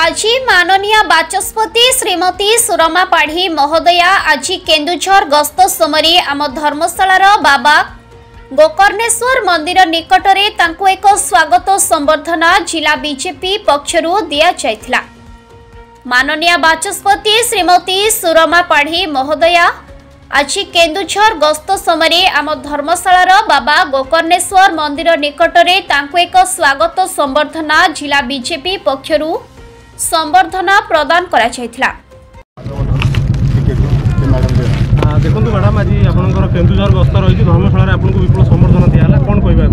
आज माननीय बाचस्पति श्रीमती सुरमा पाढ़ी महोदया आज केन्दुझर गस्त समय आम धर्मशालार बाबा गोकर्णेश्वर मंदिर निकटरे तांको एक स्वागत संबर्धना जिला बीजेपी पक्षरु दिया जायथिला। माननीय बाचस्पति श्रीमती सुरमा पाढ़ी महोदया आज केन्दुझर गस्त समय आम धर्मशालार बाबा गोकर्णेश्वर मंदिर निकटरे तांको एक स्वागत संबर्धना जिला बीजेपी पक्षरु संबर्धना प्रदान करा जायथिला। देखो मैडम आज आपनकर केन्दुझर गस्त रही धर्मशाला आपको विपुल संबर्धना दिया कौन कहबा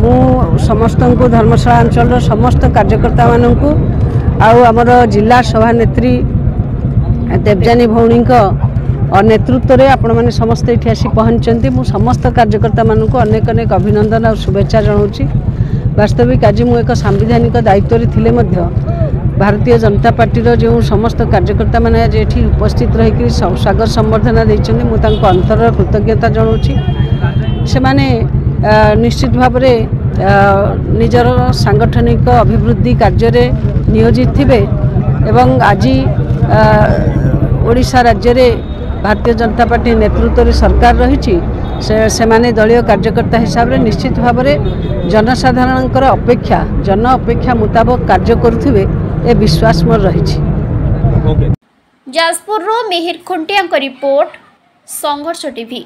मु समस्त को धर्मशाला अंचल समस्त कार्यकर्ता मानू आमर जिला सभानेत्री देवजानी भौणी नेतृत्व में आपण मैंने समस्त ये आसी पहुँचती मु समस्त कार्यकर्ता मानू अनेक अनेक अभिनंदन और शुभेच्छा जनाऊँगी। वास्तविक आज मु एक सांविधानिक दायित्व थिले मध्य भारतीय जनता पार्टी जो समस्त कार्यकर्ता मैंने आज ये उपस्थित रही स्वागत संबर्धना देते मुझे अंतर कृतज्ञता जनाऊँगी। से माने निश्चित भाव निजर सांगठनिक अभिवृद्धि कार्य नियोजित थे एवं आज ओडिशा राज्य में भारतीय जनता पार्टी नेतृत्व सरकार रही से माने दलीय कार्यकर्ता हिसाब से निश्चित भाव जनसाधारण अपेक्षा जन अपेक्षा मुताबक कार्य करुथिबे ए विश्वास मोर रही। जाजपुर मिहिर खुंटिया रिपोर्ट संघर्ष टीवी।